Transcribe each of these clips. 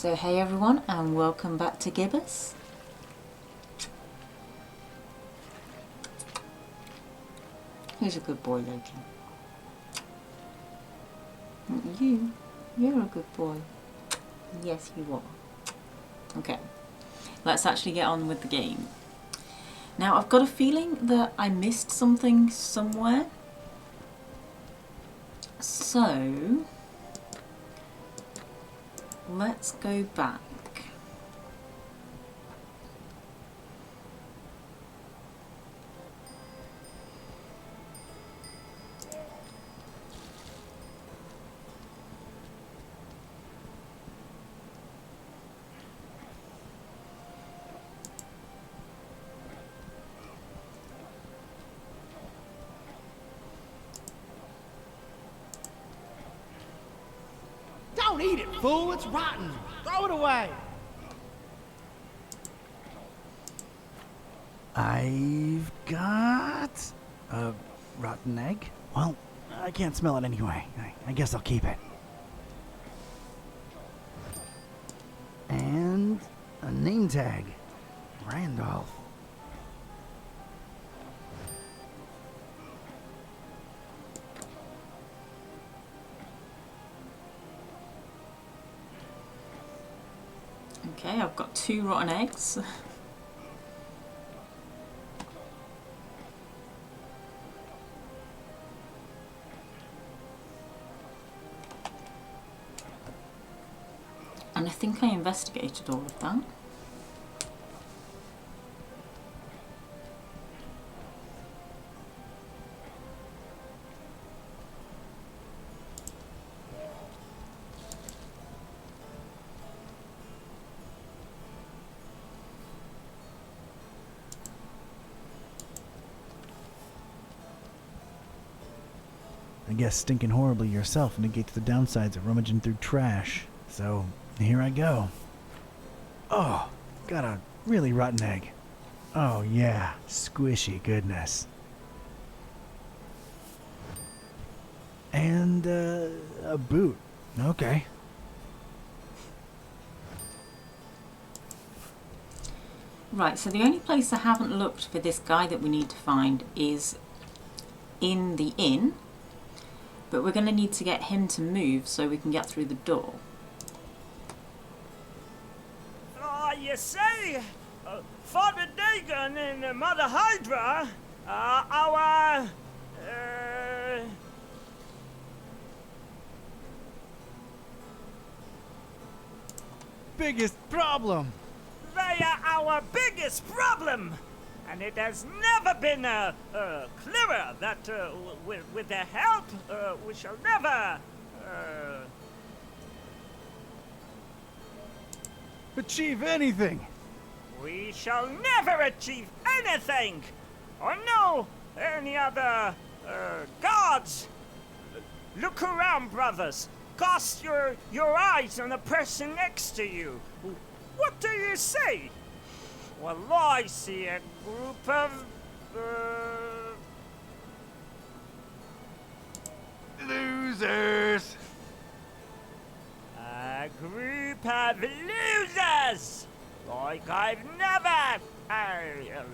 So hey everyone, and welcome back to Gibbous. Who's a good boy, Loki? You're a good boy. Yes, you are. Okay, let's actually get on with the game. Now, I've got a feeling that I missed something somewhere. So, let's go back. Don't eat it, fool! It's rotten! Throw it away! I've got a rotten egg. Well, I can't smell it anyway. I guess I'll keep it. And a name tag. Randolph. Okay, I've got 2 rotten eggs. And I think I investigated all of that. I guess stinking horribly yourself negates the downsides of rummaging through trash. So, here I go. Oh, got a really rotten egg. Oh yeah, squishy goodness. And, a boot. Okay. Right, so the only place I haven't looked for this guy that we need to find is in the inn. But we're going to need to get him to move so we can get through the door. You see, Father Dagon and Mother Hydra, our, Biggest problem! they are our biggest problem. And it has never been clearer that with their help, we shall never Achieve anything! we shall never achieve anything, or know any other gods. Look around, brothers. Cast your eyes on the person next to you. What do you see? Well, I see a group of Losers! a group of losers, like I've never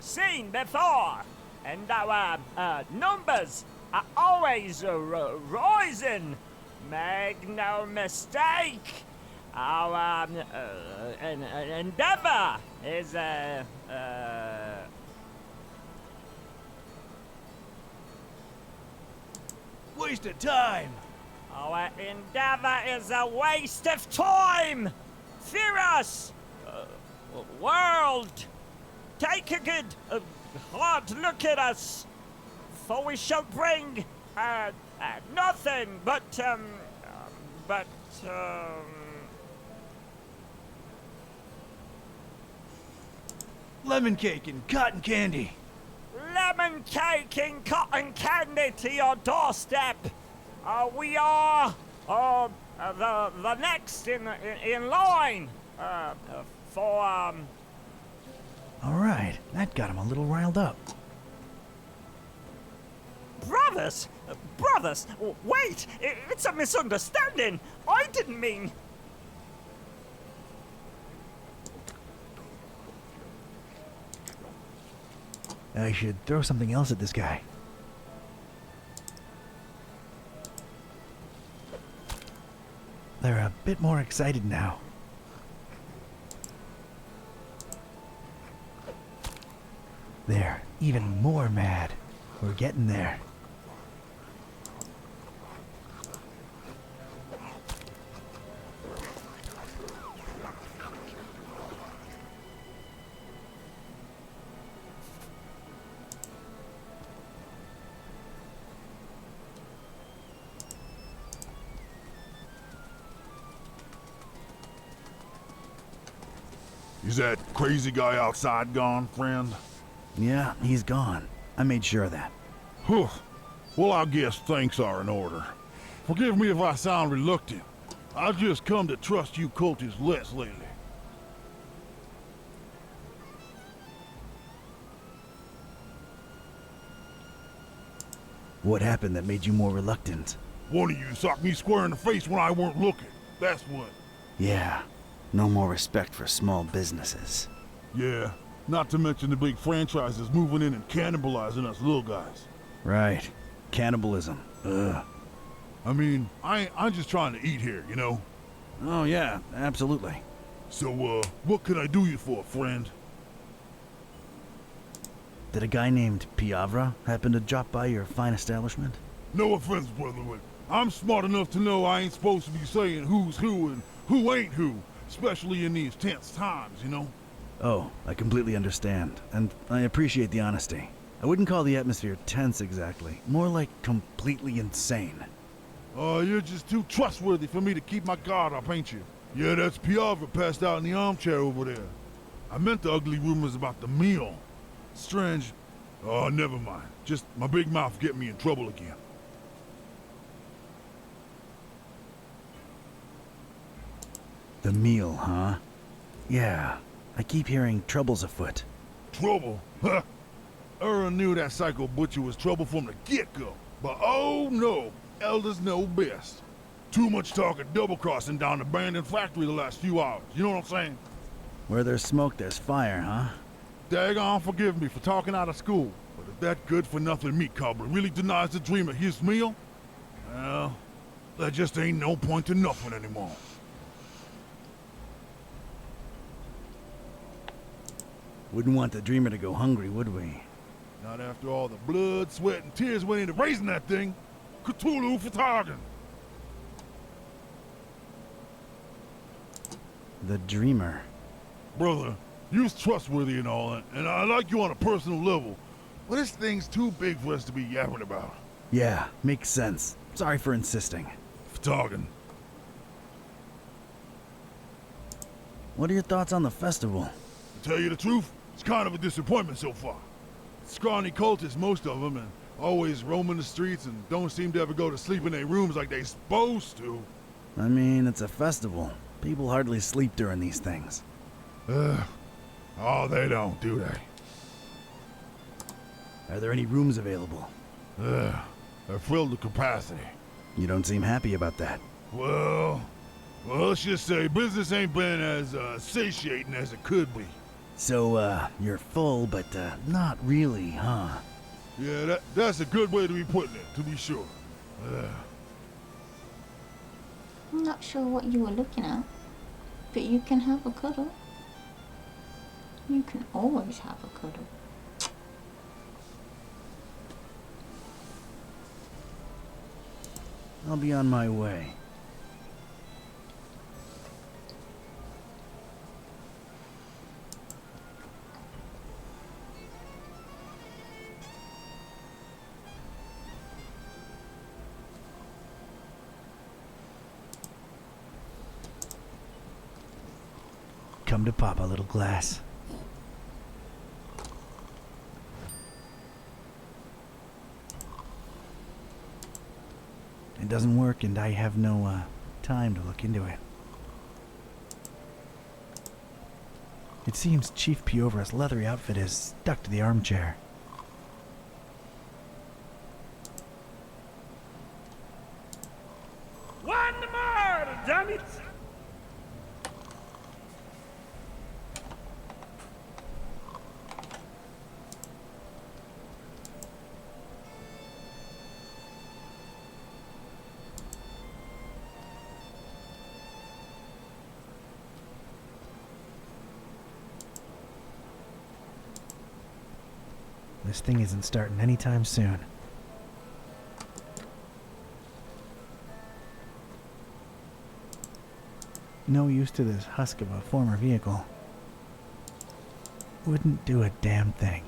seen before, and our numbers are always rising. Make no mistake, our endeavor is Waste of time! our endeavor is a waste of time. Fear us, world. Take a good hard look at us, for we shall bring nothing but Lemon cake and cotton candy. lemon cake and cotton candy to your doorstep. We are the next in line for Alright, that got him a little riled up. brothers. Brothers, wait! It's a misunderstanding. I didn't mean. I should throw something else at this guy. They're a bit more excited now. They're even more mad. We're getting there. Is that crazy guy outside gone, friend? Yeah, he's gone. I made sure of that. Whew. Well, I guess thanks are in order. Forgive me if I sound reluctant. I've just come to trust you cultists less lately. What happened that made you more reluctant? One of you socked me square in the face when I weren't looking. That's what. Yeah, no more respect for small businesses. Yeah, not to mention the big franchises moving in and cannibalizing us little guys. Right. Cannibalism. Ugh. I mean, I'm just trying to eat here, you know? Oh yeah, absolutely. So, what can I do you for, friend? Did a guy named Piavra happen to drop by your fine establishment? No offense, brother, but I'm smart enough to know I ain't supposed to be saying who's who and who ain't who, especially in these tense times, you know? Oh, I completely understand, and I appreciate the honesty. I wouldn't call the atmosphere tense exactly, more like completely insane. You're just too trustworthy for me to keep my guard up, ain't you? Yeah, that's Piavra passed out in the armchair over there. I meant the ugly rumors about the meal. Strange. Oh, never mind. Just my big mouth getting me in trouble again. The meal, huh? Yeah, I keep hearing trouble's afoot. Trouble? Huh? Earl knew that psycho butcher was trouble from the get-go. But oh no, elders know best. Too much talk of double-crossing down the abandoned factory the last few hours, you know what I'm saying? Where there's smoke, there's fire, huh? Daggone forgive me for talking out of school, but if that good-for-nothing meat cobbler really denies the dreamer his meal, well, there just ain't no point to nothing anymore. Wouldn't want the dreamer to go hungry, would we? Not after all the blood, sweat, and tears went into raising that thing. Cthulhu for target. The dreamer. Brother, you're trustworthy and all, and I like you on a personal level, but this thing's too big for us to be yapping about. Yeah, makes sense. Sorry for insisting. For target. What are your thoughts on the festival? To tell you the truth, it's kind of a disappointment so far. Scrawny cultists, most of them, and always roaming the streets and don't seem to ever go to sleep in their rooms like they supposed to. I mean, it's a festival. People hardly sleep during these things. Oh, they don't, do they? Are there any rooms available? They're filled to capacity. You don't seem happy about that. Well, let's just say business ain't been as satiating as it could be. So, you're full, but not really, huh? Yeah, that's a good way to be putting it, to be sure. I'm not sure what you were looking at, but you can have a cuddle. You can always have a cuddle. I'll be on my way. Come to Papa, little glass. It doesn't work, and I have no time to look into it. It seems Chief Piovra's leathery outfit is stuck to the armchair. One more, damn it! this thing isn't starting anytime soon. No use to this husk of a former vehicle. Wouldn't do a damn thing.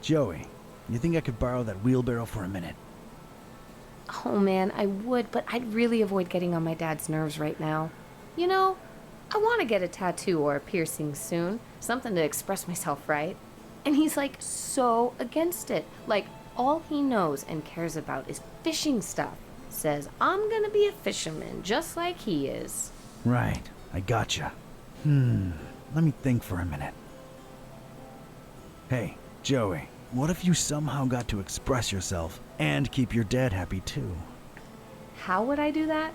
Joey, you think I could borrow that wheelbarrow for a minute? Oh man, I would, but I'd really avoid getting on my dad's nerves right now. You know, I want to get a tattoo or a piercing soon. Something to express myself, right? And he's like so against it. Like, all he knows and cares about is fishing stuff. Says, I'm gonna be a fisherman, just like he is. Right, I gotcha. Let me think for a minute. Hey, Joey, what if you somehow got to express yourself and keep your dad happy too? How would I do that?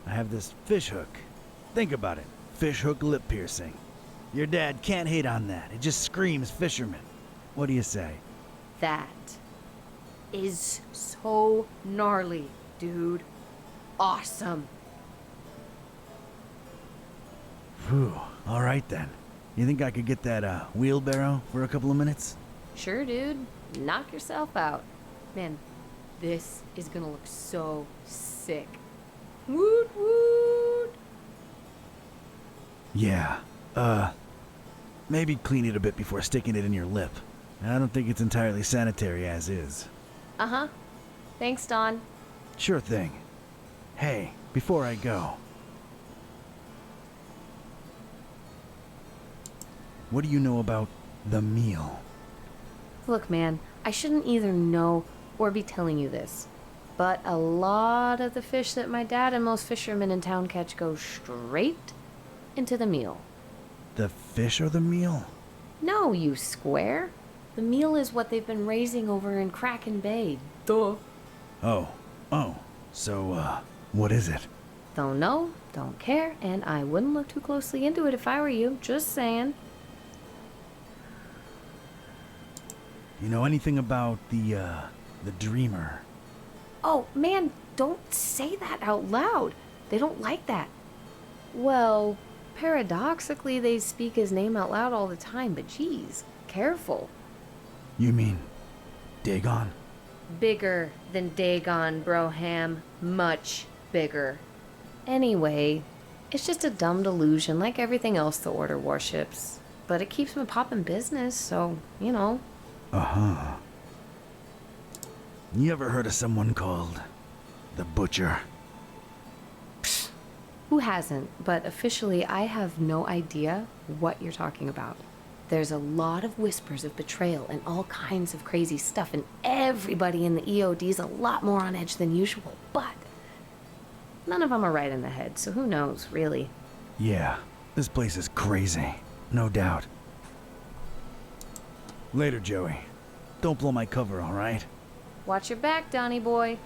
I have this fish hook. Think about it. Fish hook lip piercing. Your dad can't hate on that. It just screams fisherman. What do you say? That is so gnarly, dude. Awesome. Whew. All right then. You think I could get that wheelbarrow for a couple of minutes? Sure, dude. Knock yourself out. Man, this is gonna look so sick. Woot woot! Yeah. Maybe clean it a bit before sticking it in your lip. I don't think it's entirely sanitary as is. Uh-huh. Thanks, Don. Sure thing. Hey, before I go, what do you know about the meal? Look, man, I shouldn't either know or be telling you this, but a lot of the fish that my dad and most fishermen in town catch go straight into the meal. The fish or the meal? No, you square. The meal is what they've been raising over in Kraken Bay. Duh. Oh. So, what is it? Don't know, don't care, and I wouldn't look too closely into it if I were you. Just saying. You know anything about the dreamer? Oh, man, don't say that out loud. They don't like that. Well, paradoxically, they speak his name out loud all the time, but geez, careful. You mean Dagon? Bigger than Dagon, Broham. Much bigger. Anyway, it's just a dumb delusion like everything else the Order worships. But it keeps them poppin' business, so, you know. Uh-huh. You ever heard of someone called the Butcher? Who hasn't? But officially, I have no idea what you're talking about. There's a lot of whispers of betrayal and all kinds of crazy stuff, and everybody in the EOD's a lot more on edge than usual, but none of them are right in the head, so who knows, really. Yeah, this place is crazy. No doubt. Later, Joey. Don't blow my cover, all right? Watch your back, Donnie boy.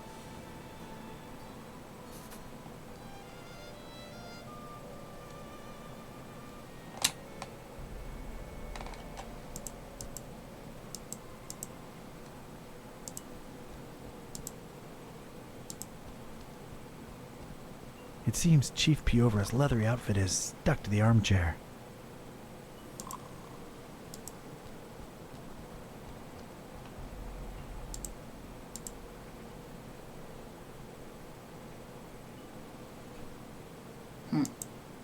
It seems Chief Piovra's leathery outfit is stuck to the armchair.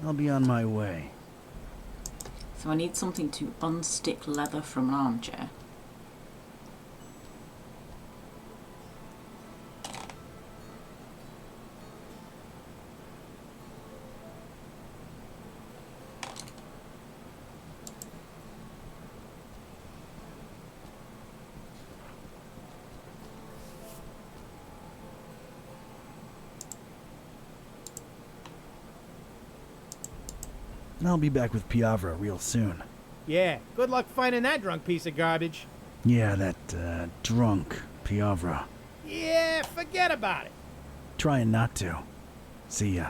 I'll be on my way. So I need something to unstick leather from an armchair. I'll be back with Piovra real soon. Yeah, good luck finding that drunk piece of garbage. Yeah, that, drunk Piovra. Yeah, forget about it. Trying not to. See ya.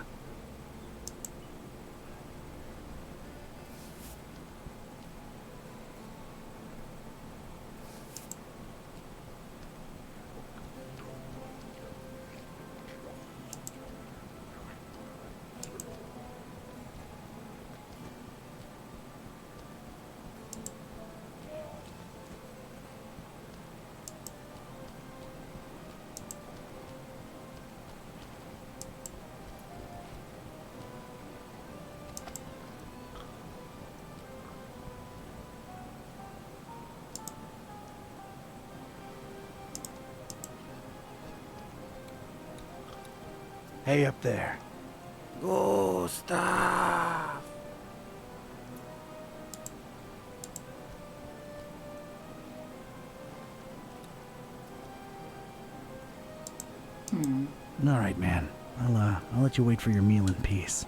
Hey up there. Gustav! All right, man. I'll let you wait for your meal in peace.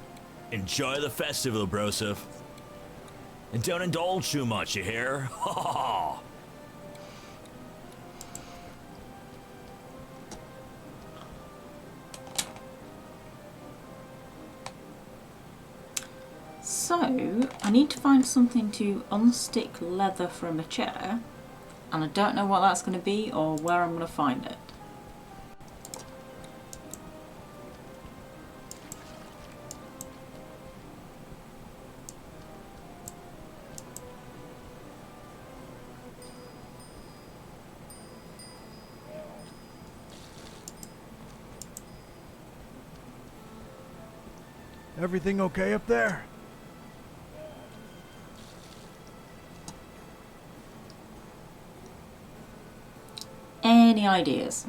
Enjoy the festival, Broseph. And don't indulge too much, you hear? Ha ha ha! So, I need to find something to unstick leather from a chair, and I don't know what that's going to be or where I'm going to find it. Everything okay up there? Any ideas?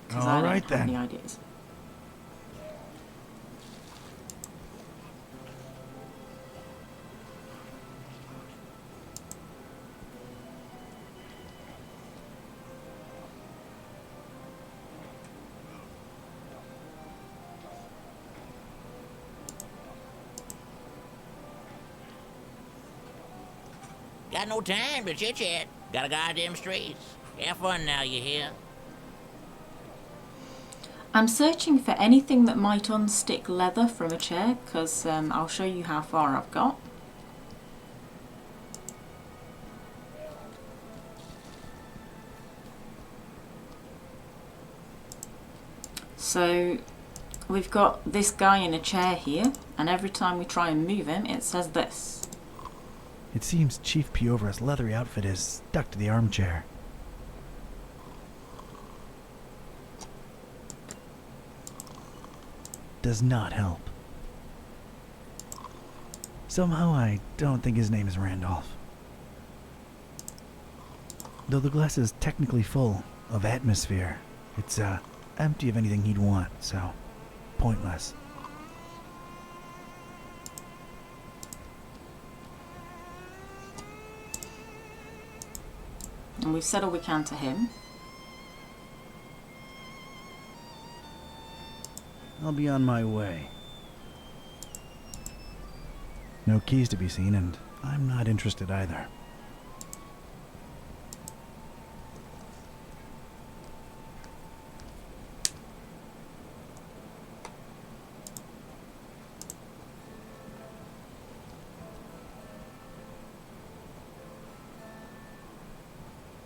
'Cause I All don't right have then. any ideas. Got no time to chit-chat. Gotta guard them streets. Have fun now, you hear? I'm searching for anything that might unstick leather from a chair, because I'll show you how far I've got. So we've got this guy in a chair here, and every time we try and move him, it says this. It seems Chief Piover's leathery outfit is stuck to the armchair. Does not help. Somehow I don't think his name is Randolph. Though the glass is technically full of atmosphere, it's empty of anything he'd want, so pointless. And we've said all we can to him. I'll be on my way. No keys to be seen, and I'm not interested either.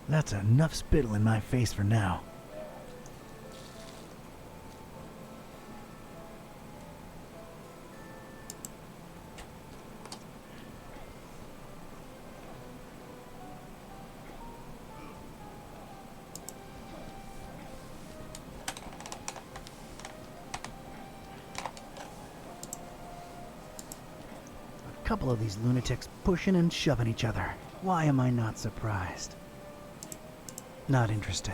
That's enough spittle in my face for now. A couple of these lunatics pushing and shoving each other. Why am I not surprised? Not interested.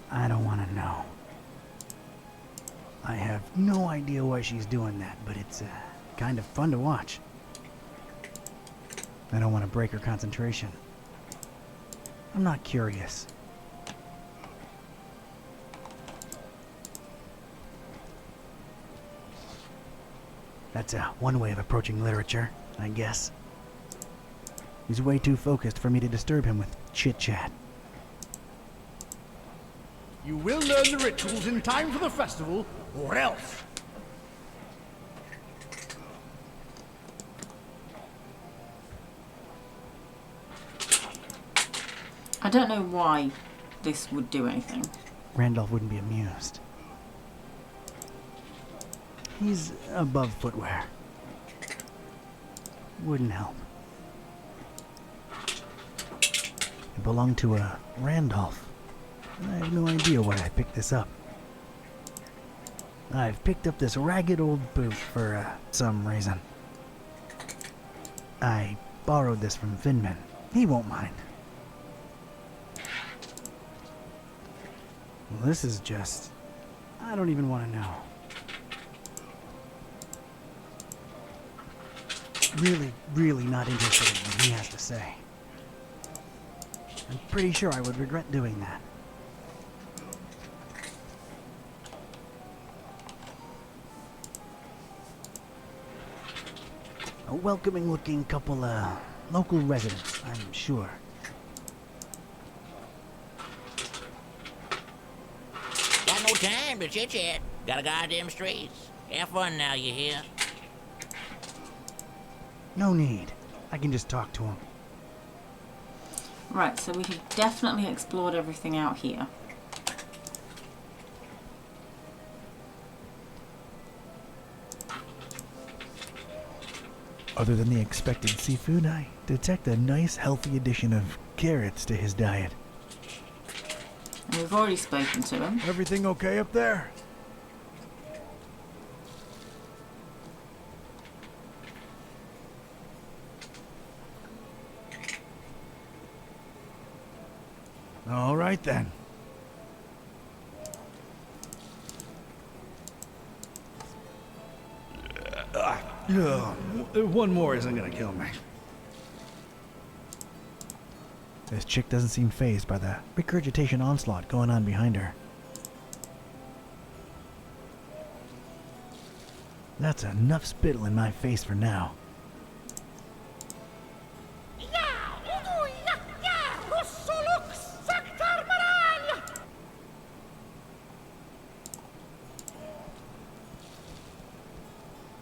I don't want to know. I have no idea why she's doing that, but it's kind of fun to watch. I don't want to break her concentration. I'm not curious. That's one way of approaching literature, I guess. He's way too focused for me to disturb him with chit-chat. You will learn the rituals in time for the festival, or else. I don't know why this would do anything. Randolph wouldn't be amused. He's above footwear. Wouldn't help. It belonged to a Randolph. I have no idea why I picked this up. I've picked up this ragged old boot for some reason. I borrowed this from Finman. He won't mind. Well, this is just... I don't even want to know. Really not interested in what he has to say. I'm pretty sure I would regret doing that. A welcoming-looking couple, local residents, I'm sure. Got no time to chit-chat. Gotta guard them streets. Have fun now, you hear? No need. I can just talk to him. Right, so we have definitely explored everything out here. Other than the expected seafood, I detect a nice, healthy addition of carrots to his diet. And we've already spoken to him. Everything okay up there? All right then. One more isn't gonna kill me. This chick doesn't seem fazed by the regurgitation onslaught going on behind her. That's enough spittle in my face for now.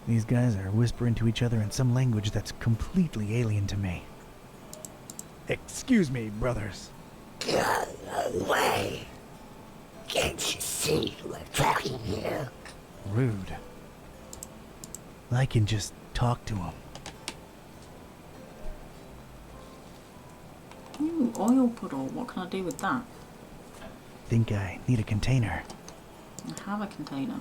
These guys are whispering to each other in some language that's completely alien to me. Excuse me, brothers. Go away. Can't you see we're talking here? Rude. I can just talk to him. Ooh, oil puddle. What can I do with that? Think I need a container. I have a container.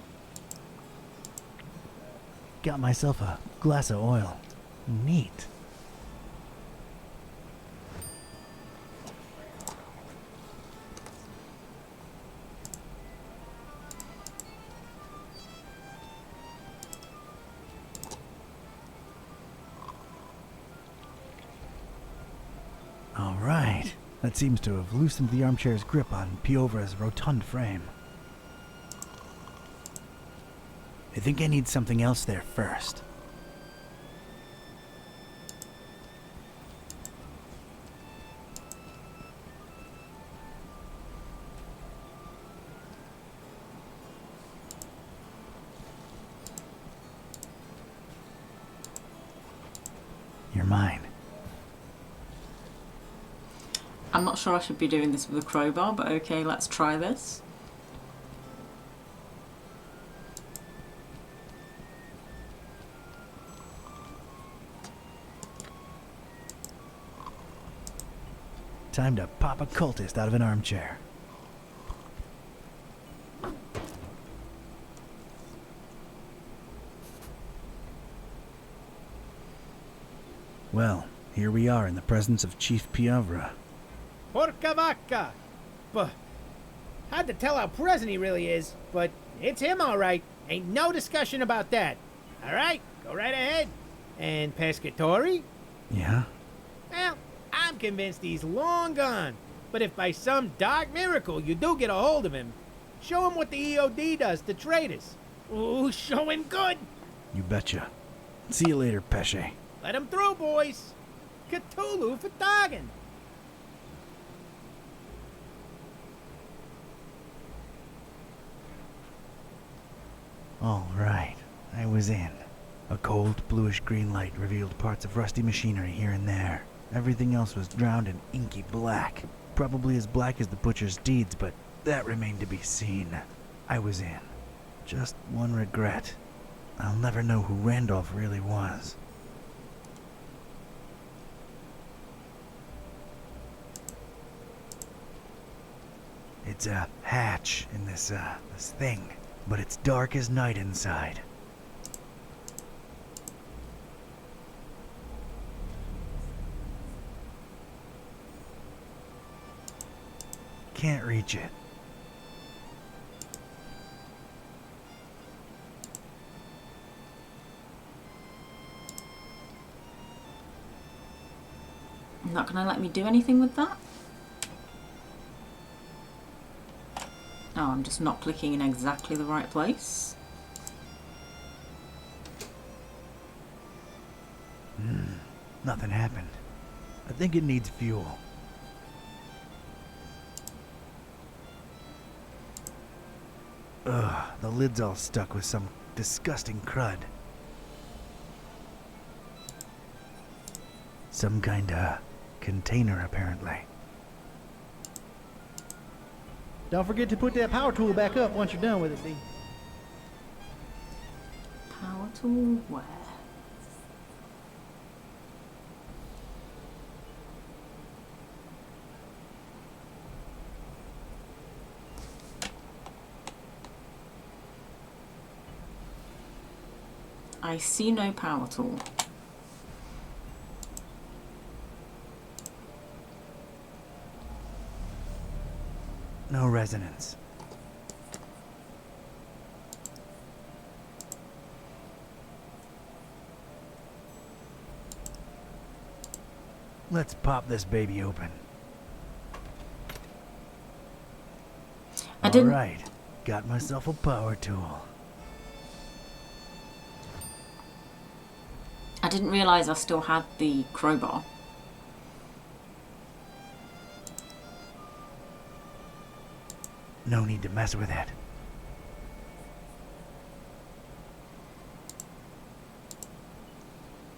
Got myself a glass of oil. Neat. All right. That seems to have loosened the armchair's grip on Piovra's rotund frame. I think I need something else there first. You're mine. I'm not sure I should be doing this with a crowbar, but okay, let's try this. Time to pop a cultist out of an armchair. Well, here we are in the presence of Chief Piovra. Porca vacca! But hard to tell how present he really is, but it's him all right. Ain't no discussion about that. All right, go right ahead. And Pescatori? Yeah? Well, I'm convinced he's long gone. But if by some dark miracle you do get a hold of him, show him what the EOD does to traitors. Ooh, show him good. You betcha. See you later, Pesce. Let him through, boys. Cthulhu for dogging. All right, I was in. A cold, bluish-green light revealed parts of rusty machinery here and there. Everything else was drowned in inky black. Probably as black as the butcher's deeds, but that remained to be seen. I was in. Just one regret. I'll never know who Randolph really was. It's a hatch in this thing, but it's dark as night inside. Can't reach it. Not gonna let me do anything with that? Oh, I'm just not clicking in exactly the right place. Nothing happened. I think it needs fuel. Ugh, the lid's all stuck with some disgusting crud. Some kinda container, apparently. Don't forget to put that power tool back up once you're done with it, D. Power tool where? I see no power tool. No resonance. Let's pop this baby open. I didn't. All right, got myself a power tool. I didn't realise I still had the crowbar. No need to mess with it.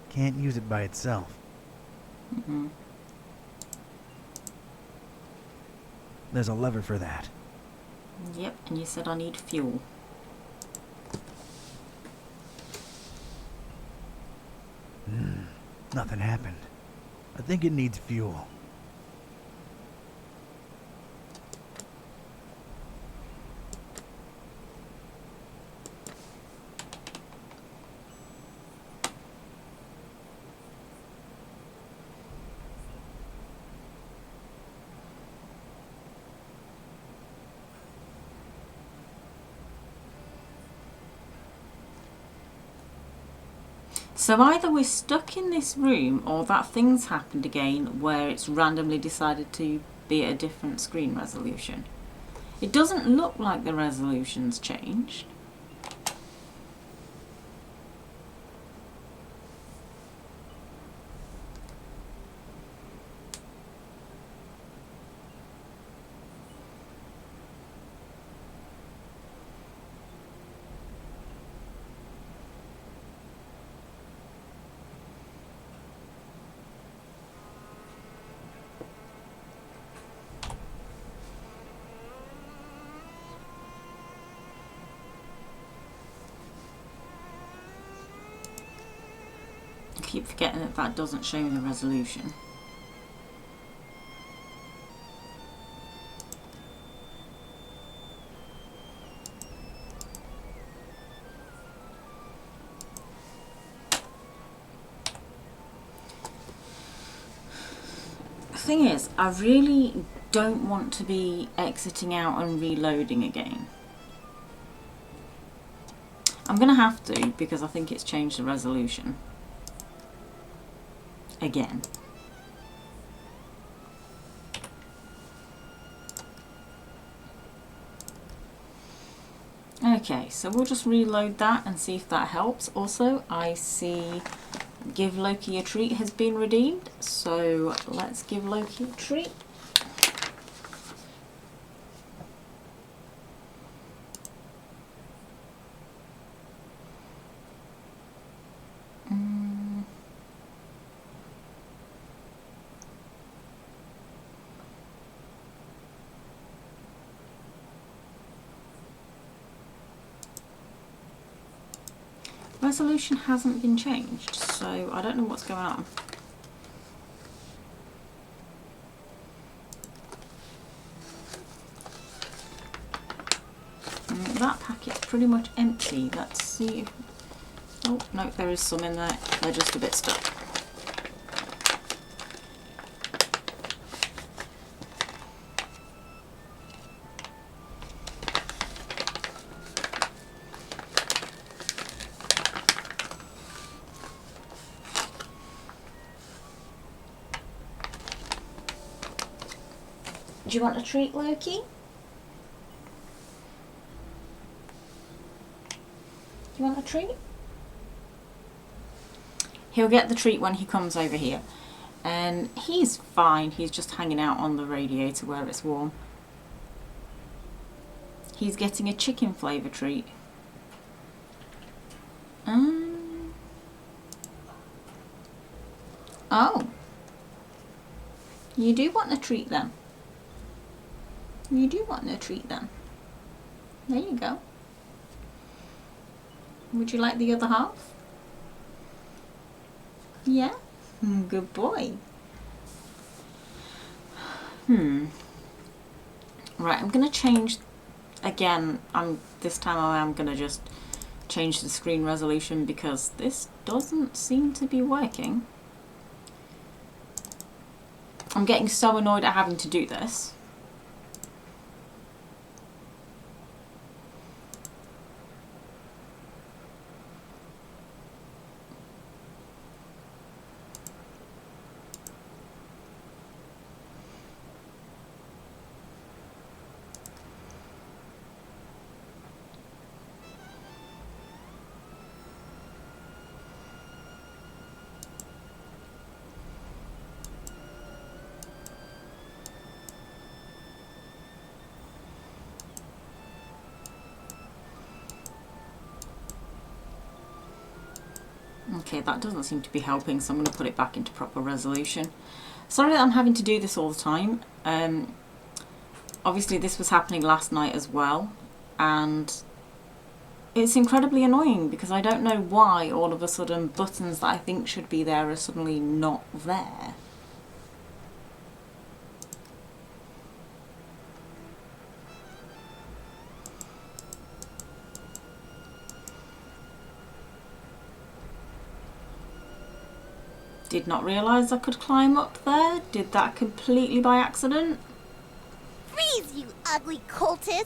Can't use it by itself. There's a lever for that. Yep, and you said I need fuel. Nothing happened. I think it needs fuel. So either we're stuck in this room or that thing's happened again where it's randomly decided to be at a different screen resolution. It doesn't look like the resolution's changed. I keep forgetting that that doesn't show me the resolution. The thing is, I really don't want to be exiting out and reloading again. I'm gonna have to because I think it's changed the resolution. Again. Okay, so we'll just reload that and see if that helps. Also, I see give Loki a treat has been redeemed, so let's give Loki a treat. resolution hasn't been changed, so I don't know what's going on. That packet's pretty much empty. Let's see if... Oh, no, there is some in there. They're just a bit stuck. Do you want a treat, Loki? Do you want a treat? He'll get the treat when he comes over here. And he's fine. He's just hanging out on the radiator where it's warm. He's getting a chicken flavour treat. Oh. You do want a treat then? You do want a treat then? There you go. Would you like the other half? Yeah? Good boy. Right, I'm going to change again. This time I'm going to just change the screen resolution because this doesn't seem to be working. I'm getting so annoyed at having to do this. Okay, that doesn't seem to be helping, so I'm going to put it back into proper resolution. Sorry that I'm having to do this all the time. Obviously this was happening last night as well, and it's incredibly annoying because I don't know why all of a sudden buttons that I think should be there are suddenly not there. Did not realise I could climb up there. Did that completely by accident. Freeze, you ugly cultist!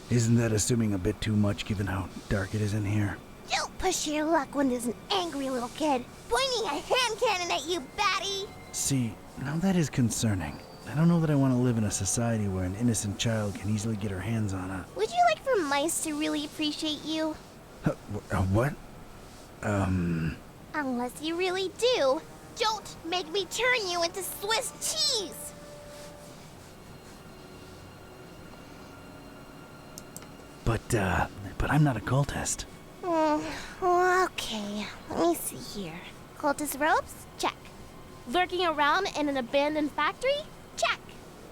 Isn't that assuming a bit too much given how dark it is in here? Don't push your luck when there's an angry little kid pointing a hand cannon at you, batty! See, now that is concerning. I don't know that I want to live in a society where an innocent child can easily get her hands on a... Would you like for mice to really appreciate you? What? Unless you really do. Don't make me turn you into Swiss cheese! But I'm not a cultist. Okay. Let me see here. Cultist robes? Check. Lurking around in an abandoned factory? Check.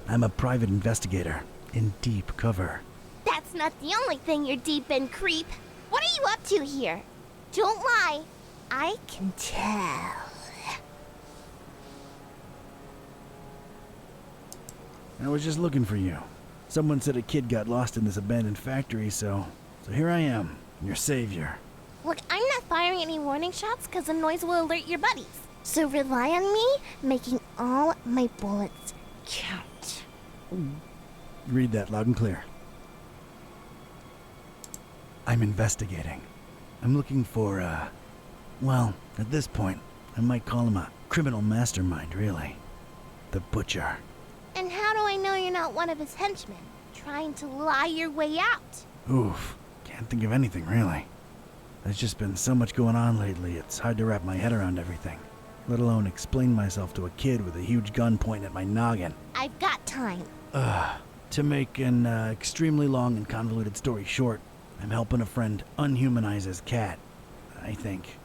I'm a private investigator in deep cover. That's not the only thing you're deep in, creep. What are you up to here? Don't lie. I can tell. I was just looking for you. Someone said a kid got lost in this abandoned factory, so here I am, your savior. Look, I'm not firing any warning shots because the noise will alert your buddies. So rely on me making all my bullets count. Read that loud and clear. I'm investigating. I'm looking for, well, at this point, I might call him a criminal mastermind, really. The Butcher. And how do I know you're not one of his henchmen, trying to lie your way out? Oof, can't think of anything, really. There's just been so much going on lately, it's hard to wrap my head around everything. Let alone explain myself to a kid with a huge gun pointing at my noggin. I've got time. To make an extremely long and convoluted story short, I'm helping a friend unhumanize his cat, I think.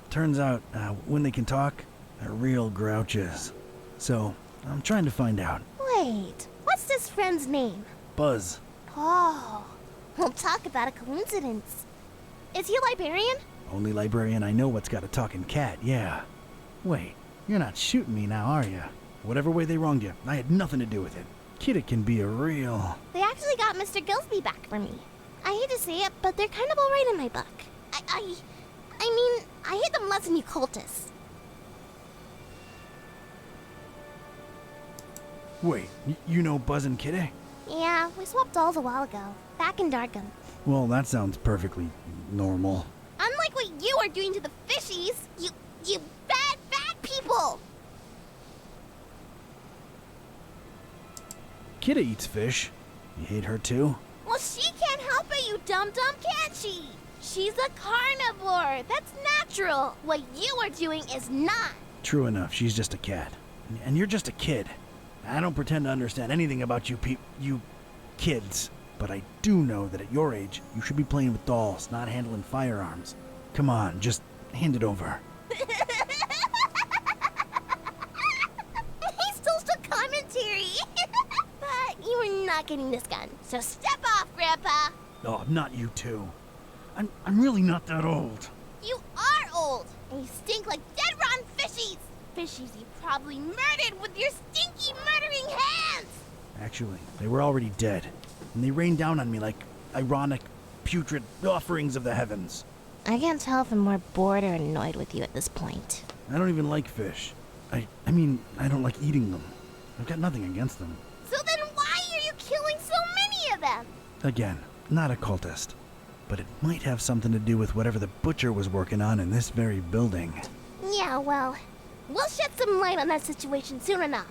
Turns out, when they can talk, they're real grouches. So, I'm trying to find out. Wait, what's this friend's name? Buzz. Oh, we'll talk about a coincidence. Is he a librarian? Only librarian I know what's got a talking cat, yeah. Wait, you're not shooting me now, are you? Whatever way they wronged you, I had nothing to do with it. Kidda can be a real... They actually got Mr. Gillsby back for me. I hate to say it, but they're kind of alright in my book. I mean, I hate them less than you cultists. Wait, you know Buzz and Kidda? Yeah, we swapped dolls a while ago, back in Darkham. Well, that sounds perfectly normal. Unlike what you are doing to the fishies, you bad people! Kidda eats fish. You hate her too? Well, she can't help it, you dum-dum, can she? She's a carnivore. That's natural. What you are doing is not. True enough, she's just a cat. And you're just a kid. I don't pretend to understand anything about you kids. But I do know that at your age, you should be playing with dolls, not handling firearms. Come on, just hand it over. He stole some commentary. But you are not getting this gun, so step off, Grandpa. Oh, not you two. I'm really not that old. You are old, and you stink like dead rotten fishies. Fishies you probably murdered with your stinky murdering hands. Actually, they were already dead, and they rained down on me like ironic, putrid offerings of the heavens. I can't tell if I'm more bored or annoyed with you at this point. I don't even like fish. I mean, I don't like eating them. I've got nothing against them. So then why are you killing so many of them? Again, not a cultist. But it might have something to do with whatever the butcher was working on in this very building. Yeah, well, we'll shed some light on that situation soon enough.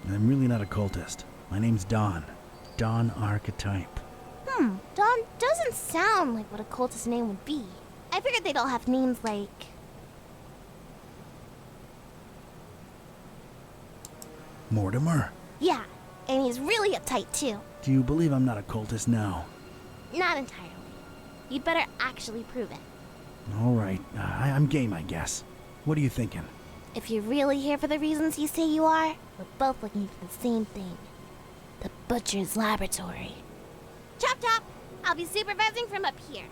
I'm really not a cultist. My name's Don. Don Archetype. Don doesn't sound like what a cultist name would be. I figured they'd all have names like... Mortimer? Yeah, and he's really uptight too. Do you believe I'm not a cultist now? Not entirely. You'd better actually prove it. All right, I'm game, I guess. What are you thinking? If you're really here for the reasons you say you are, we're both looking for the same thing. The Butcher's Laboratory. Chop chop! I'll be supervising from up here.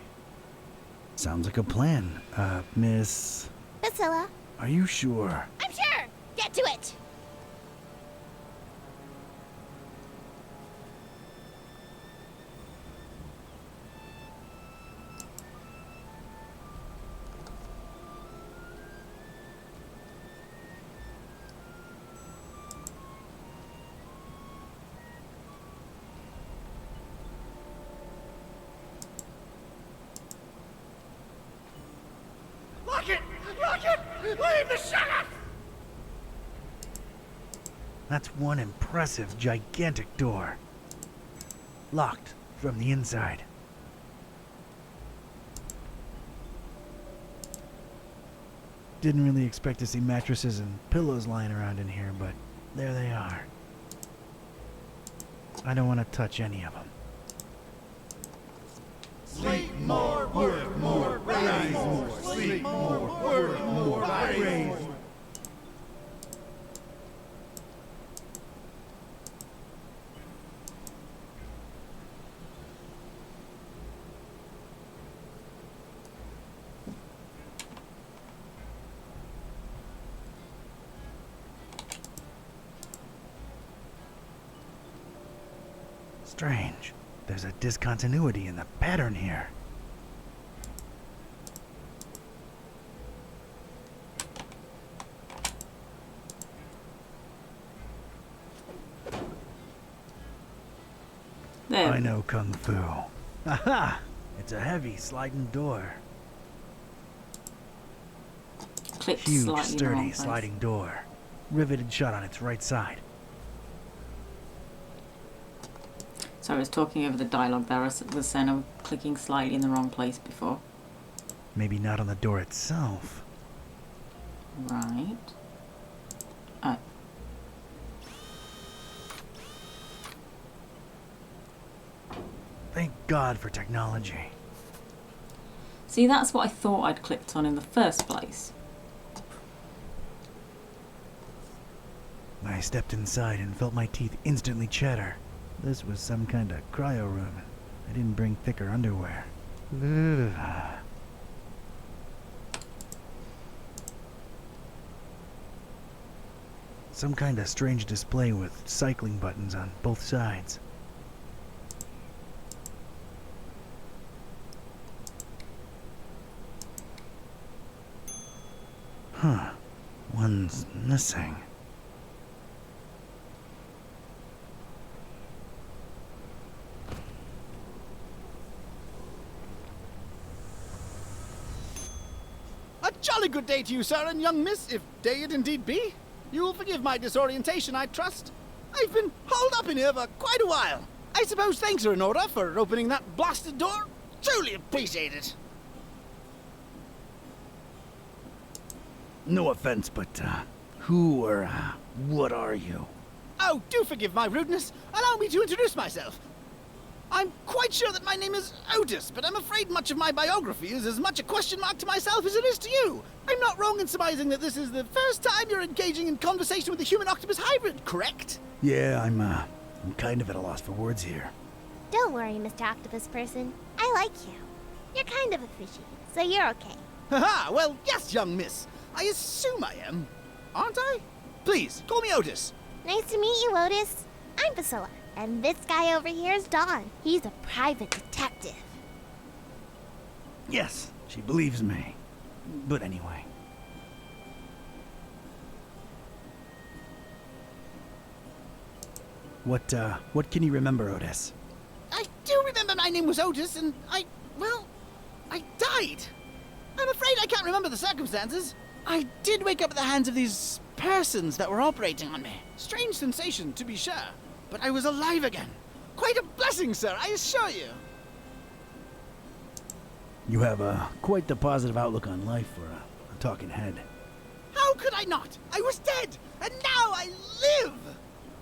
Sounds like a plan. Miss... Priscilla. Are you sure? I'm sure! Get to it! Lock it! Leave the sheriff! That's one impressive, gigantic door. Locked from the inside. Didn't really expect to see mattresses and pillows lying around in here, but there they are. I don't want to touch any of them. Sleep more, work more, raise more. Sleep more, work more, raise more. Strange. There's a discontinuity in the pattern here. There. I know Kung Fu. Aha! It's a heavy sliding door. Clipped Huge, slightly in the sturdy wrong place. sliding door. Riveted shut on its right side. So I was talking over the dialogue there. I was saying I was clicking slightly in the wrong place before. Maybe not on the door itself. Right. Oh. Thank God for technology. See, that's what I thought I'd clicked on in the first place. I stepped inside and felt my teeth instantly chatter. This was some kind of cryo room. I didn't bring thicker underwear. Ugh. Some kind of strange display with cycling buttons on both sides. Huh. One's missing. A jolly good day to you, sir and young miss, if day it indeed be. You will forgive my disorientation, I trust. I've been holed up in here for quite a while. I suppose thanks are in order for opening that blasted door. Truly appreciate it. No offense, but, who or, what are you? Oh, do forgive my rudeness. Allow me to introduce myself. I'm quite sure that my name is Otis, but I'm afraid much of my biography is as much a question mark to myself as it is to you. I'm not wrong in surmising that this is the first time you're engaging in conversation with a human-octopus hybrid, correct? Yeah, I'm kind of at a loss for words here. Don't worry, Mr. Octopus Person. I like you. You're kind of a fishy, so you're okay. Haha, well, yes, young miss. I assume I am. Aren't I? Please, call me Otis. Nice to meet you, Otis. I'm Priscilla, and this guy over here is Dawn. He's a private detective. Yes, she believes me. But anyway. What can you remember, Otis? I do remember my name was Otis, and I died. I'm afraid I can't remember the circumstances. I did wake up at the hands of these persons that were operating on me. Strange sensation, to be sure, but I was alive again. Quite a blessing, sir, I assure you. You have quite the positive outlook on life for a talking head. How could I not? I was dead, and now I live!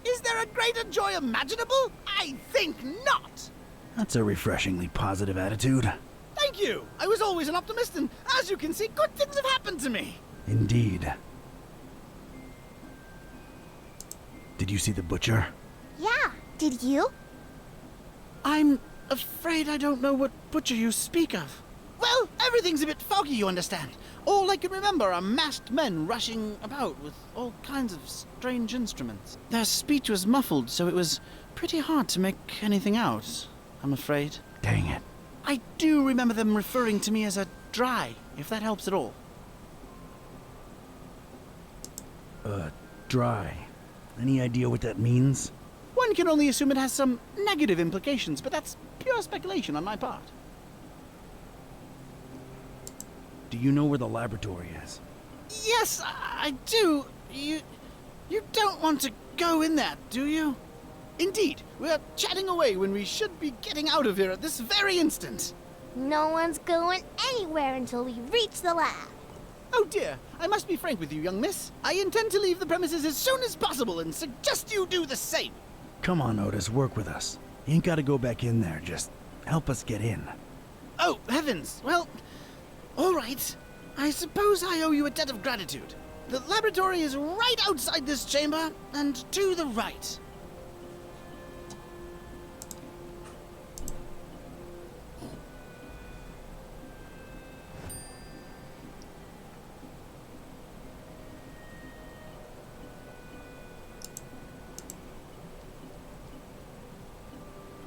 Is there a greater joy imaginable? I think not! That's a refreshingly positive attitude. Thank you! I was always an optimist, and as you can see, good things have happened to me. Indeed. Did you see the butcher? Yeah, did you? I'm afraid I don't know what butcher you speak of. Well, everything's a bit foggy, you understand. All I can remember are masked men rushing about with all kinds of strange instruments. Their speech was muffled, so it was pretty hard to make anything out, I'm afraid. Dang it. I do remember them referring to me as a dry, if that helps at all. Dry. Any idea what that means? One can only assume it has some negative implications, but that's pure speculation on my part. Do you know where the laboratory is? Yes, I do. You don't want to go in there, do you? Indeed, we're chatting away when we should be getting out of here at this very instant. No one's going anywhere until we reach the lab. Oh dear, I must be frank with you, young miss. I intend to leave the premises as soon as possible and suggest you do the same. Come on, Otis, work with us. You ain't gotta go back in there, just help us get in. Oh, heavens. Well, all right. I suppose I owe you a debt of gratitude. The laboratory is right outside this chamber and to the right.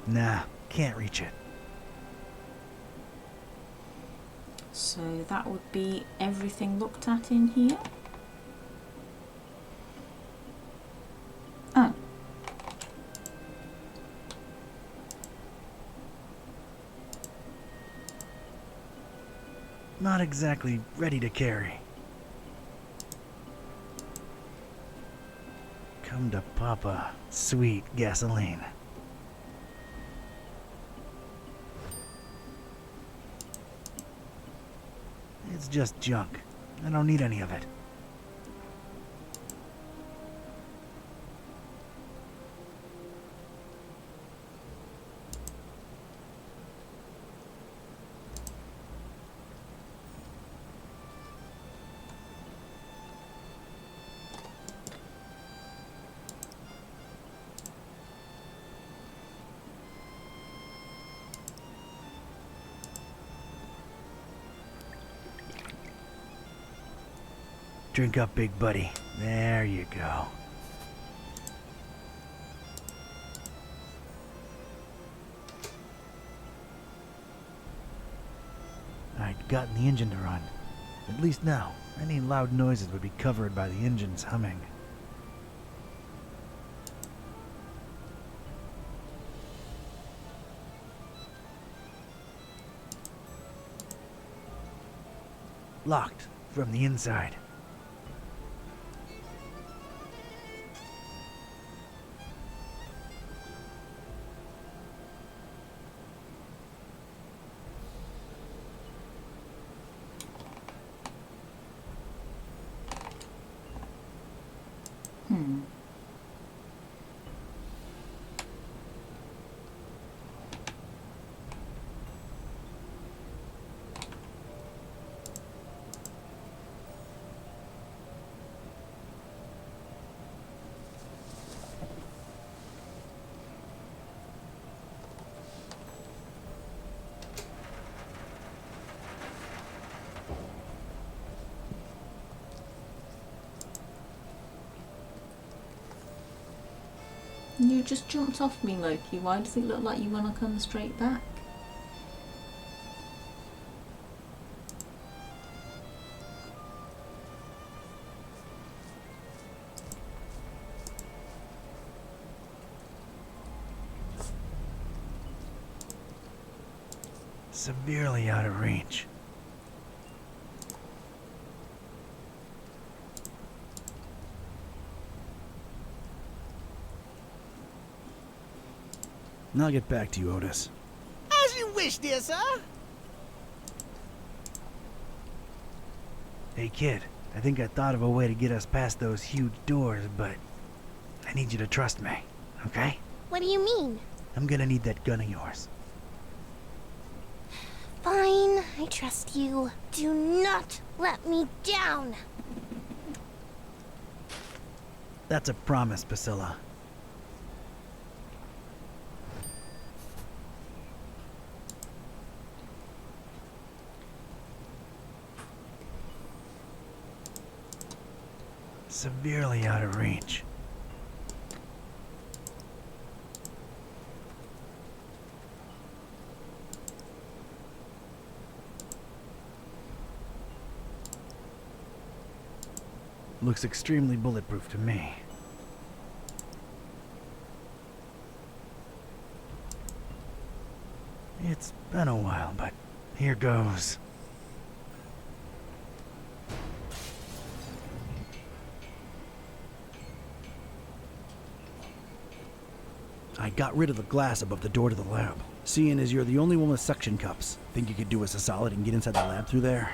Nah, can't reach it. So that would be everything looked at in here. Oh. Not exactly ready to carry. Come to Papa, sweet gasoline. It's just junk. I don't need any of it. Drink up, big buddy. There you go. I'd gotten the engine to run. At least now, any loud noises would be covered by the engine's humming. Locked from the inside. You just jumped off me, Loki. Why does it look like you want to come straight back? Severely out of range. I'll get back to you, Otis. As you wish, dear sir. Hey, kid. I think I thought of a way to get us past those huge doors, but I need you to trust me, okay? What do you mean? I'm gonna need that gun of yours. Fine, I trust you. Do not let me down. That's a promise, Priscilla. Severely out of range. Looks extremely bulletproof to me. It's been a while, but here goes. I got rid of the glass above the door to the lab. Seeing as you're the only one with suction cups, think you could do us a solid and get inside the lab through there?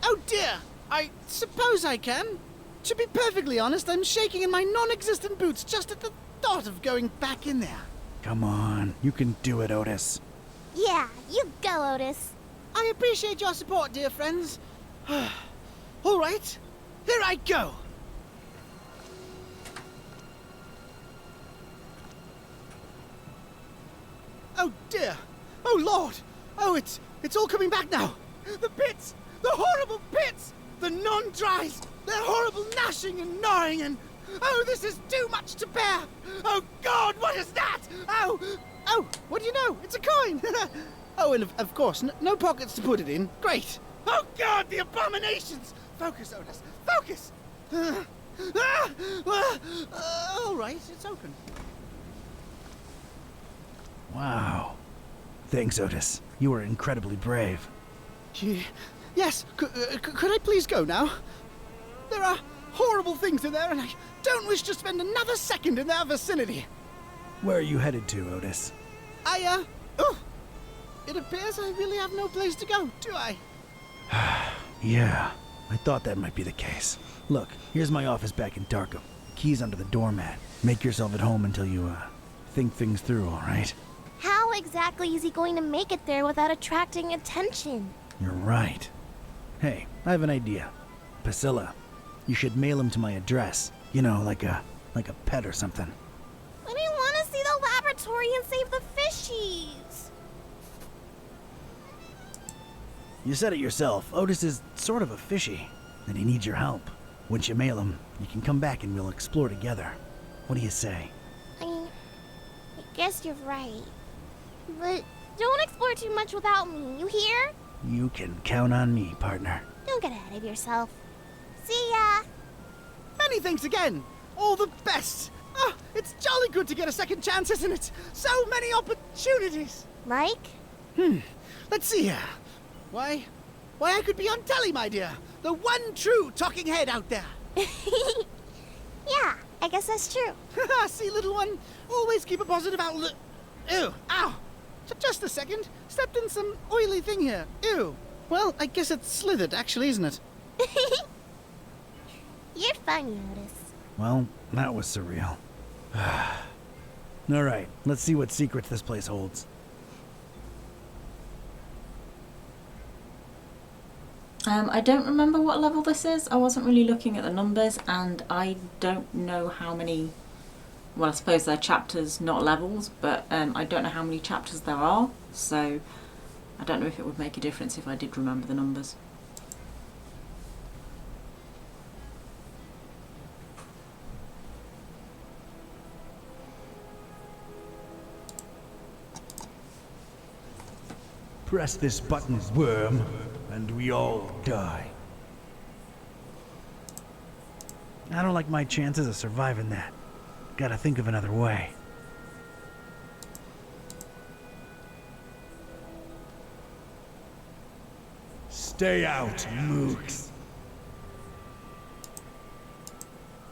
Oh dear, I suppose I can. To be perfectly honest, I'm shaking in my non-existent boots just at the thought of going back in there. Come on, you can do it, Otis. Yeah, you go, Otis. I appreciate your support, dear friends. All right, here I go. Oh dear! Oh Lord! Oh, it's all coming back now! The pits! The horrible pits! The non-dries! Their horrible gnashing and gnawing and... Oh, this is too much to bear! Oh God, what is that? Oh! Oh, what do you know? It's a coin! Oh, and of course, no pockets to put it in. Great! Oh God, the abominations! Focus, Otis, focus! All right, it's open. Wow. Thanks, Otis. You were incredibly brave. Yes, could I please go now? There are horrible things in there, and I don't wish to spend another second in their vicinity. Where are you headed to, Otis? It appears I really have no place to go, do I? Yeah, I thought that might be the case. Look, here's my office back in Darkham. Keys under the doormat. Make yourself at home until you, think things through, all right? How exactly is he going to make it there without attracting attention? You're right. Hey, I have an idea. Priscilla, you should mail him to my address. You know, like a pet or something. But I want to see the laboratory and save the fishies. You said it yourself. Otis is sort of a fishy, and he needs your help. Once you mail them, you can come back and we'll explore together. What do you say? I guess you're right. But don't explore too much without me, you hear? You can count on me, partner. Don't get ahead of yourself. See ya! Many thanks again. All the best. Oh, it's jolly good to get a second chance, isn't it? So many opportunities. Like? Let's see here. Why, I could be on telly, my dear. The one true talking head out there. Yeah, I guess that's true. See, little one, always keep a positive outlook. Ew, ow. Just a second. Stepped in some oily thing here. Ew. Well, I guess it's slithered, actually, isn't it? You're funny, Otis. Well, that was surreal. All right, let's see what secrets this place holds. I don't remember what level this is. I wasn't really looking at the numbers, and I don't know how many, well, I suppose they're chapters, not levels, but I don't know how many chapters there are, so I don't know if it would make a difference if I did remember the numbers. Press this button, worm, and we all die. I don't like my chances of surviving that. Gotta think of another way. Stay out, mooks.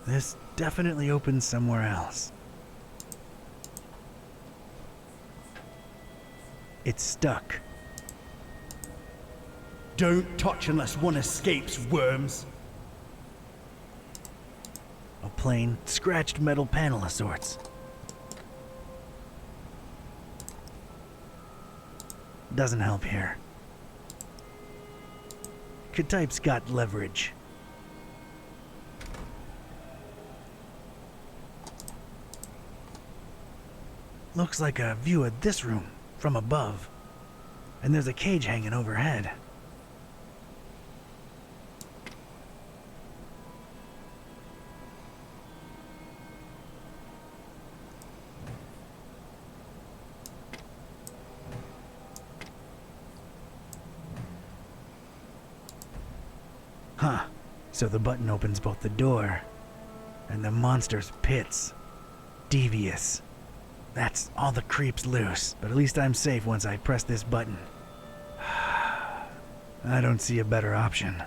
This definitely opens somewhere else. It's stuck. Don't touch unless one escapes, worms. A plain, scratched metal panel of sorts. Doesn't help here. K-type's got leverage. Looks like a view of this room from above. And there's a cage hanging overhead. Huh. So the button opens both the door and the monster's pits. Devious. That's all the creeps loose, but at least I'm safe once I press this button. I don't see a better option.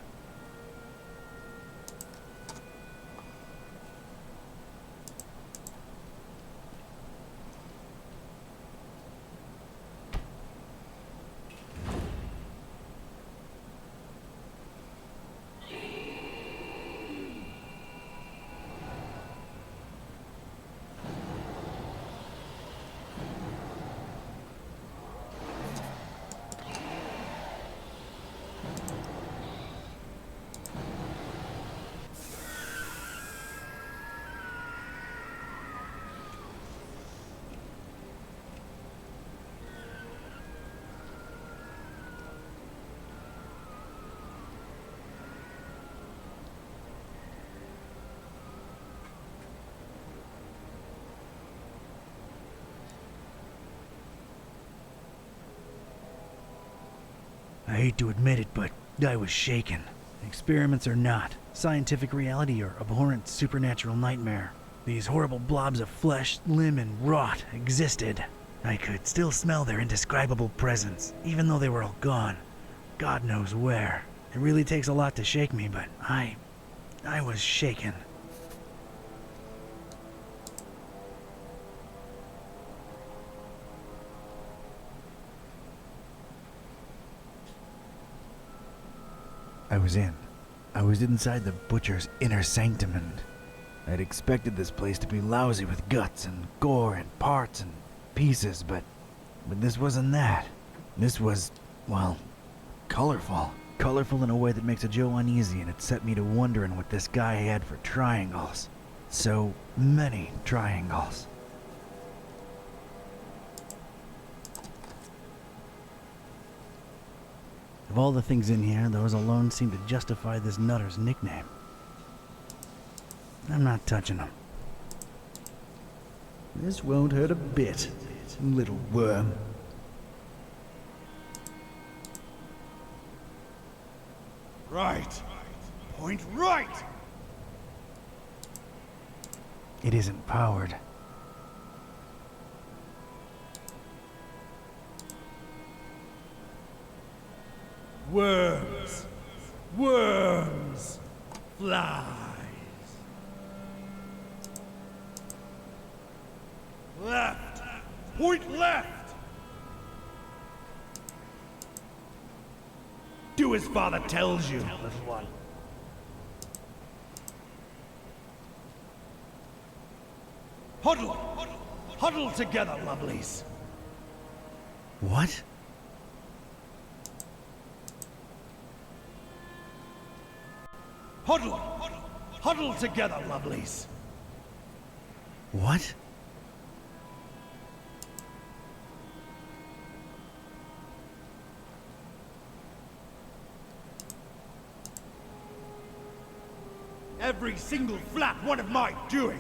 I hate to admit it, but I was shaken. Experiments or not, scientific reality or abhorrent supernatural nightmare, these horrible blobs of flesh, limb, and rot existed. I could still smell their indescribable presence, even though they were all gone. God knows where. It really takes a lot to shake me, but I was shaken. I was inside the butcher's inner sanctum, and I'd expected this place to be lousy with guts and gore and parts and pieces, but this wasn't that. This was, well, colorful. Colorful in a way that makes a Joe uneasy, and it set me to wondering what this guy had for triangles. So many triangles. Of all the things in here, those alone seem to justify this nutter's nickname. I'm not touching them. This won't hurt a bit, little worm. Right. Point right! It isn't powered. Worms. Worms. Flies. Left. Point left. Do as father tells you, little one. Huddle. Huddle together, lovelies. What? Huddle. Huddle together, lovelies. What? Every single flat one of my doing.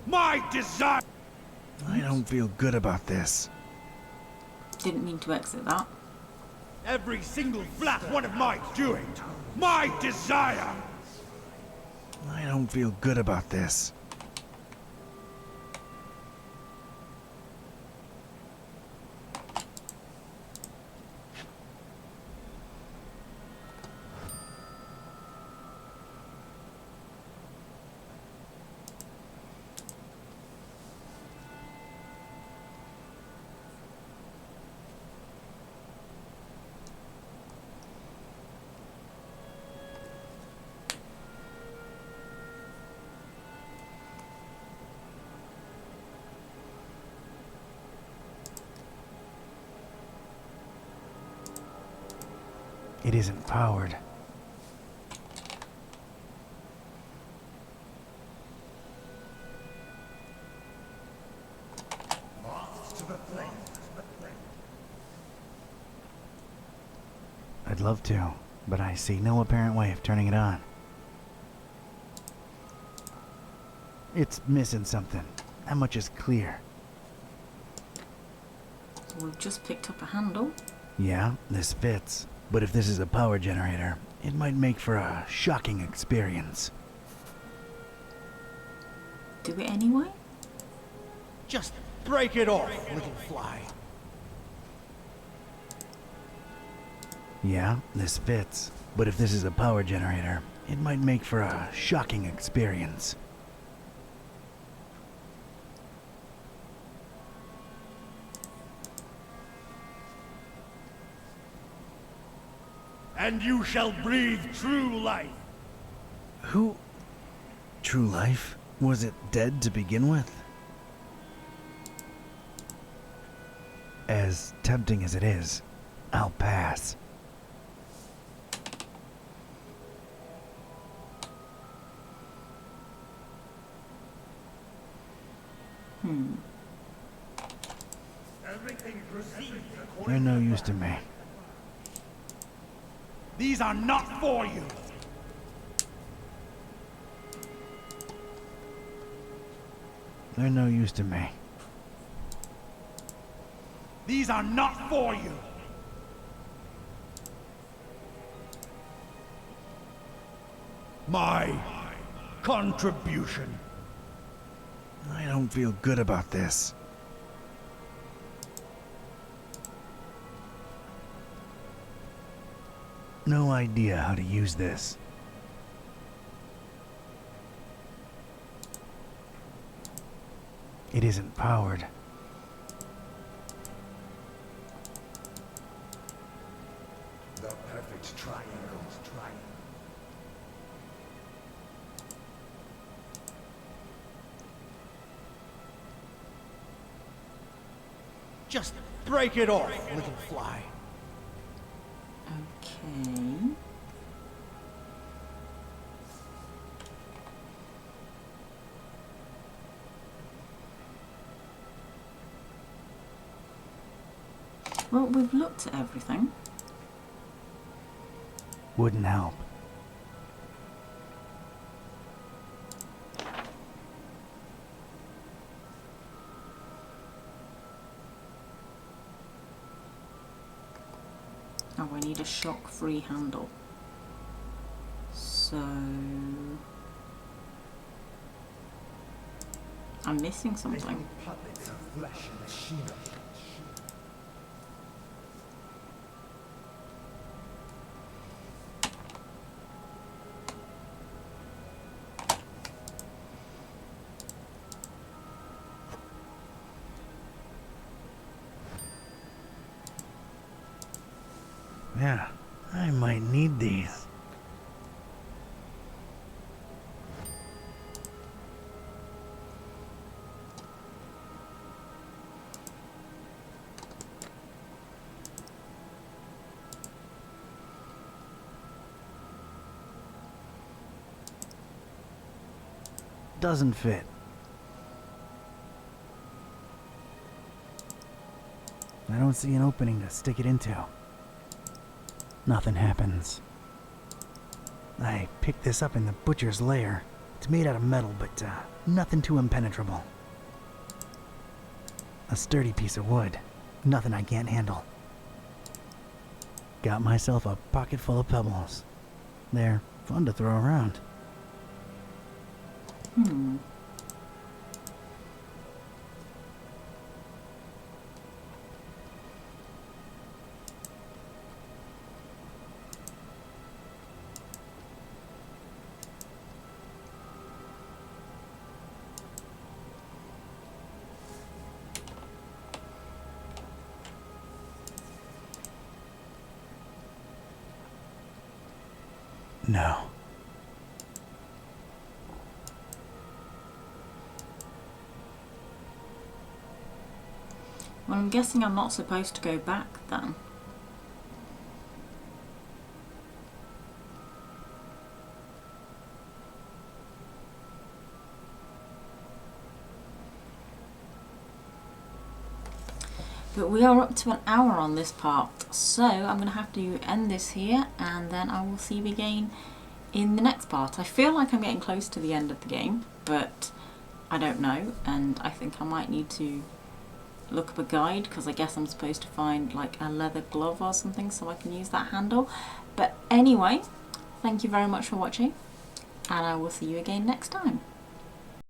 My desire. I don't feel good about this. Didn't mean to exit that. Every single flat one of my doing. My desire. I don't feel good about this. It isn't powered. I'd love to, but I see no apparent way of turning it on. It's missing something. That much is clear. So we've just picked up a handle. Yeah, this fits. But if this is a power generator, it might make for a shocking experience. Do it anyway? Just break it off, little fly. Yeah, this fits. But if this is a power generator, it might make for a shocking experience. And you shall breathe true life. Who? True life? Was it dead to begin with? As tempting as it is, I'll pass. Everything proceeds according. They're no use to me. These are not for you. They're no use to me. These are not for you. My contribution. I don't feel good about this. No idea how to use this. It isn't powered. The perfect triangle. Just break it off, little fly. Okay. Well, we've looked at everything. Wouldn't help. Oh, we need a shock-free handle. So... I'm missing something. Yeah, I might need these. Doesn't fit. I don't see an opening to stick it into. Nothing happens. I picked this up in the butcher's lair. It's made out of metal, but nothing too impenetrable. A sturdy piece of wood. Nothing I can't handle. Got myself a pocket full of pebbles. They're fun to throw around. No. Well, I'm guessing I'm not supposed to go back then. But we are up to an hour on this part, so I'm going to have to end this here, and then I will see you again in the next part. I feel like I'm getting close to the end of the game, but I don't know, and I think I might need to look up a guide, because I guess I'm supposed to find like a leather glove or something so I can use that handle. But anyway, thank you very much for watching, and I will see you again next time.